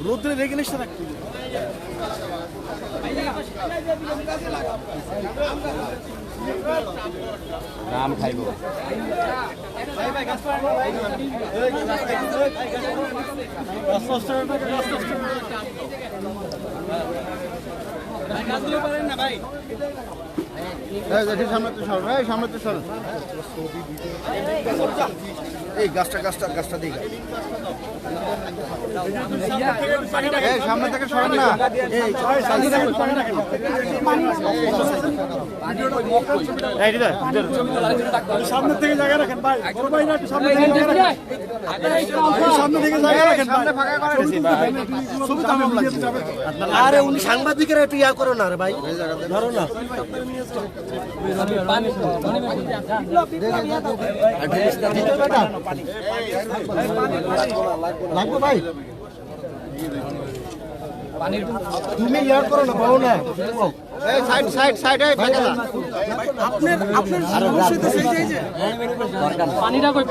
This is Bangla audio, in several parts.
রোদ্রে রেখে নিস না নাম খাইব সামনে তো সর এই গাছটা দিই সামনে থেকে সরেন না সামনে থেকে জায়গা রাখেন ভাই সামনে থেকে জায়গা রাখেন আরে উনি সাংবাদিকেরা একটু ইয়া করো না রে ভাই ধরো না লাগবে ভাই তুমি ইয়ার করো না পাও না এই সাইড এই ভাই আপনার সমস্যা তো সেই যে পানিটা কই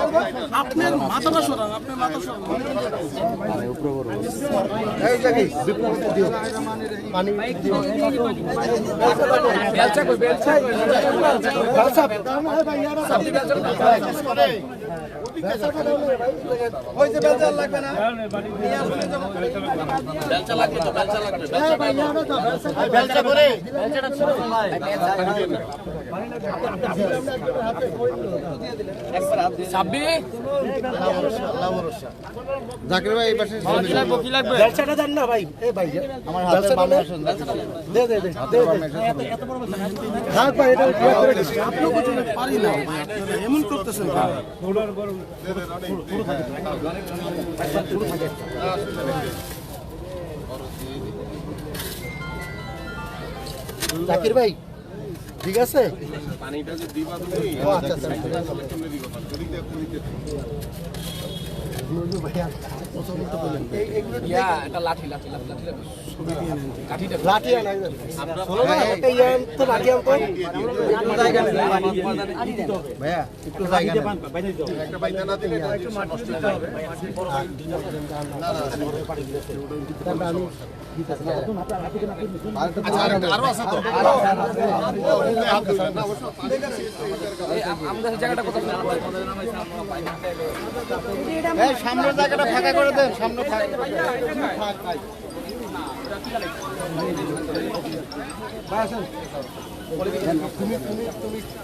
আপনার মাথাটা সরান উপরে বড় এই জায়গায় বিপ্লব দিও পানি দিও বেলচা কই বেলচা ভাই ইয়ার সব ওই যে বেলচা লাগবে না বেলচা লাগবে তো বেলচা লাগবে বেলচা করে বেলচাটা ছোট ভাই সাব্বি জাকির ভাই এই পাশে কি লাগবে বেলচাটা দেন না ভাই এই ভাই আমার হাতে বামে আসুন দে এত বড় হ্যাঁ ভাই এটা কি করে দিছি আপনি কিছু পারি না এমন করতেছেন থোড়ার বড় পুরো থাকে পুরো থাকে জাকির ভাই ঠিক আছে পানিটা যে দিবা তুমি আচ্ছা ভাইয়া প্রথমত বলেন ইয়া এটা লাঠি ছবি দিয়ে নেন কাঠিটা লাঠি আনা আমরা চলো না একটা ইয়ান তো লাঠি আনতো জায়গা নেই ভাইয়া একটু জায়গা নেই বাইরে দাও একটা বাইরে না দিলে একটু মাটি দিতে হবে না পানি দিতে তাহলে আমি আরো আছে তো আমাদের জায়গাটা কোথায় এই সামনের জায়গাটা ফাঁকা করে দেন সামনে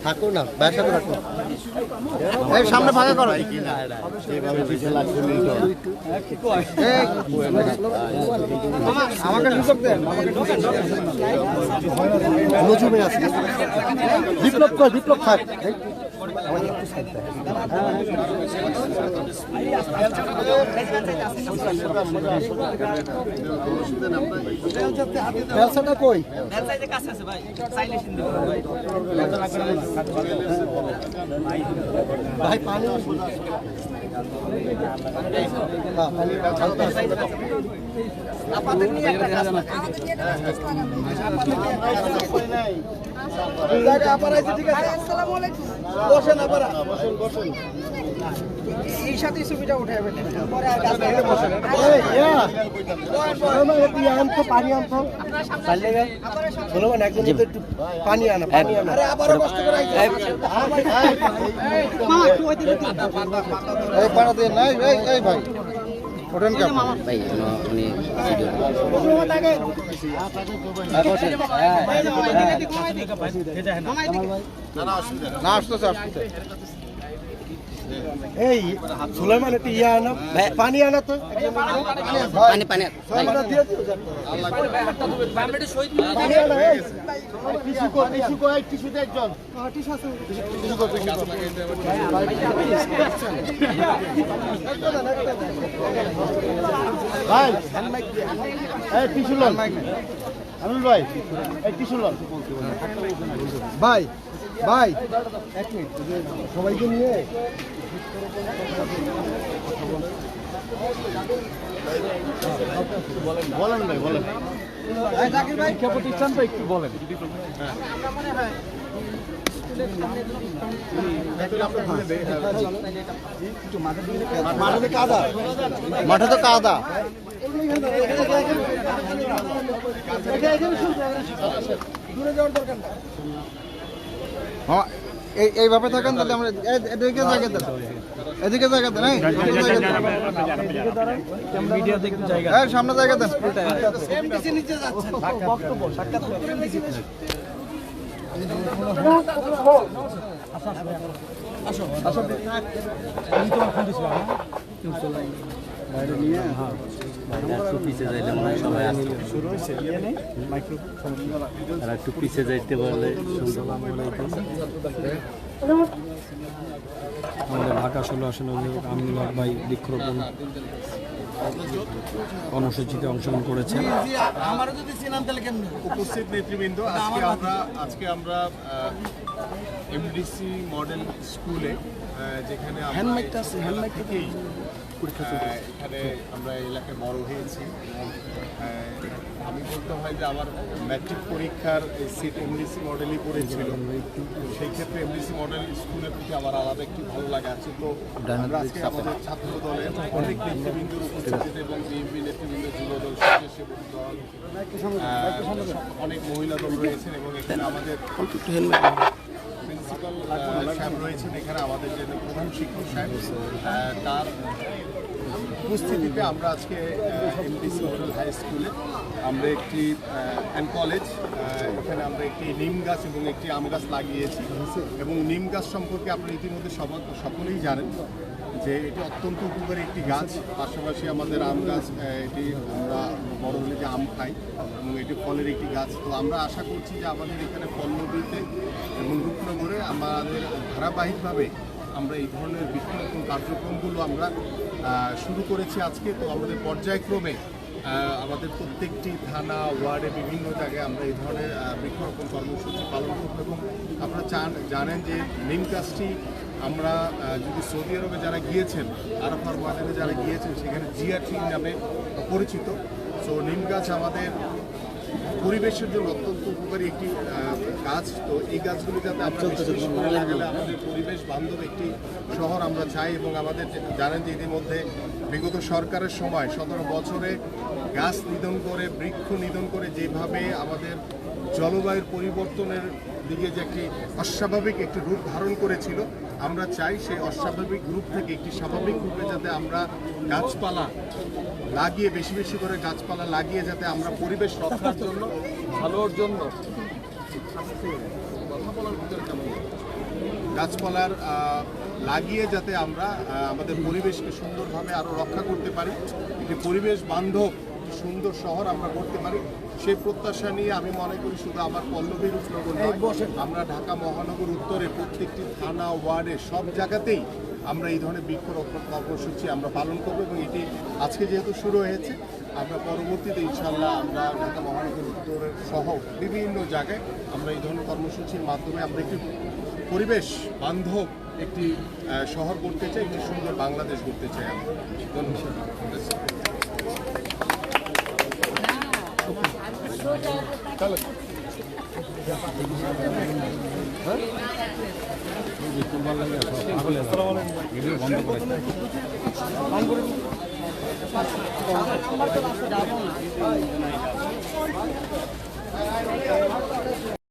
থাকো না ব্যবসাটা রাখো এই সামনে ফাঁকা করো আমাকে সুযোগ দেন বিপ্লব থাক ব্যবসাটা কই ভাই পানি এই সাথে ছবিটা উঠে পানি আনতো একটু পানি আনা ভাই ওঠেন কে ভাই উনি না আসতেছে এই সুলাইমান একটু ইয়া আনা পানি আনা তো পানি ভাই এই টিস্যু লন আমিনুল ভাই এই টিস্যু লন ভাই ভাই এক মিনিট সবাইকে নিয়ে বলেন ভাই বলেন জাকির ভাই শিক্ষা প্রতিষ্ঠান তো একটু বলেন মাঠে তো কাদা। হ্যাঁ, এইভাবে থাকেন তাহলে আমরা এদিকে জায়গা দেন, এদিকে জায়গা দেন, সামনে জায়গা দেন। একটু পিছিয়ে যাইতে পারলে আমাদের ঢাকা 16 আসনে আমিনুল হক ভাই বৃক্ষরোপণ কর্মসূচিতে অংশগ্রহণ করেছেন। উপস্থিত নেতৃবৃন্দ, আজকে আমরা এমডিসি মডেল স্কুলে যেখানে এখানে আমরা এলাকায় বড় হয়েছি। আমি বলতে হয় যে আমার ম্যাট্রিক পরীক্ষার সিট এমডিসি মডেলই পড়েছিল। সেই ক্ষেত্রে এমডিসি মডেল স্কুলের প্রতি আমার আলাদা একটি ভালো লাগা আছে। তো আমরা আজকে আমাদের ছাত্র দলের অনেক নেতৃবৃন্দর উপস্থিতিতে এবং বিএনপি নেতৃবৃন্দ, যুবদল, স্বেচ্ছাসেবক দল, অনেক মহিলা দল রয়েছেন এবং এখানে আমাদের প্রিন্সিপাল সাহেব রয়েছেন, এখানে আমাদের যে প্রধান শিক্ষক সাহেব, তার উপস্থিতিতে আমরা আজকে এমডিসি মডেল হাই স্কুলে আমরা একটি অ্যান্ড কলেজ, এখানে আমরা একটি নিম গাছ এবং একটি আম গাছ লাগিয়েছি। এবং নিম গাছ সম্পর্কে আপনারা ইতিমধ্যে সকলেই জানেন যে এটি অত্যন্ত উপকারী একটি গাছ। পাশাপাশি আমাদের আম গাছ, এটি আমরা বড় হলে যে আম খাই এবং এটি ফলের একটি গাছ। তো আমরা আশা করছি যে আমাদের এখানে পল্লবীতে এবং রূপনগরে আমাদের ধারাবাহিকভাবে আমরা এই ধরনের বৃক্ষরোপণ কার্যক্রমগুলো আমরা শুরু করেছি আজকে। তো আমাদের পর্যায়ক্রমে আমাদের প্রত্যেকটি থানা, ওয়ার্ডে, বিভিন্ন জায়গায় আমরা এই ধরনের বৃক্ষরোপণ কর্মসূচি পালন করব। এবং আপনারা জানেন যে নিম গাছটি আমরা যদি সৌদি আরবে যারা গিয়েছেন, আরাফার ময়দানে যারা গিয়েছেন, সেখানে জিয়া ট্রি নামে পরিচিত। সো নিম গাছ আমাদের পরিবেশের জন্য অত্যন্ত উপকারী একটি গাছ। তো এই গাছগুলি যাতে আমরা লাগালে আমাদের পরিবেশ বান্ধব একটি শহর আমরা চাই। এবং আমাদের জানেন যে ইতিমধ্যে বিগত সরকারের সময় 17 বছরে গাছ নিধন করে, বৃক্ষ নিধন করে যেভাবে আমাদের জলবায়ুর পরিবর্তনের দিকে যে একটি অস্বাভাবিক একটি রূপ ধারণ করেছিল, আমরা চাই সেই অস্বাভাবিক রূপ থেকে একটি স্বাভাবিক রূপে যাতে আমরা গাছপালা লাগিয়ে, বেশি বেশি করে গাছপালা লাগিয়ে যাতে আমরা পরিবেশ রক্ষার জন্য, ভালোর জন্য গাছপালার লাগিয়ে যাতে আমরা আমাদের পরিবেশকে সুন্দরভাবে আরও রক্ষা করতে পারি, একটি পরিবেশ বান্ধব সুন্দর শহর আমরা করতে পারি, সেই প্রত্যাশা নিয়ে আমি মনে করি শুধু আমার পল্লবীর উপনগর নয়, আমরা ঢাকা মহানগর উত্তরে প্রত্যেকটি থানা, ওয়ার্ডে, সব জায়গাতেই আমরা এই ধরনের বৃক্ষরোপণ কর্মসূচি আমরা পালন করব। এবং এটি আজকে যেহেতু শুরু হয়েছে, আমরা পরবর্তীতে ইনশাআল্লাহ আমরা ঢাকা মহানগর উত্তরের সহ বিভিন্ন জায়গায় আমরা এই ধরনের কর্মসূচির মাধ্যমে আমরা একটি পরিবেশ বান্ধব একটি শহর করতে চাই, একটি সুন্দর বাংলাদেশ করতে চাই আমরা। ধন্যবাদ।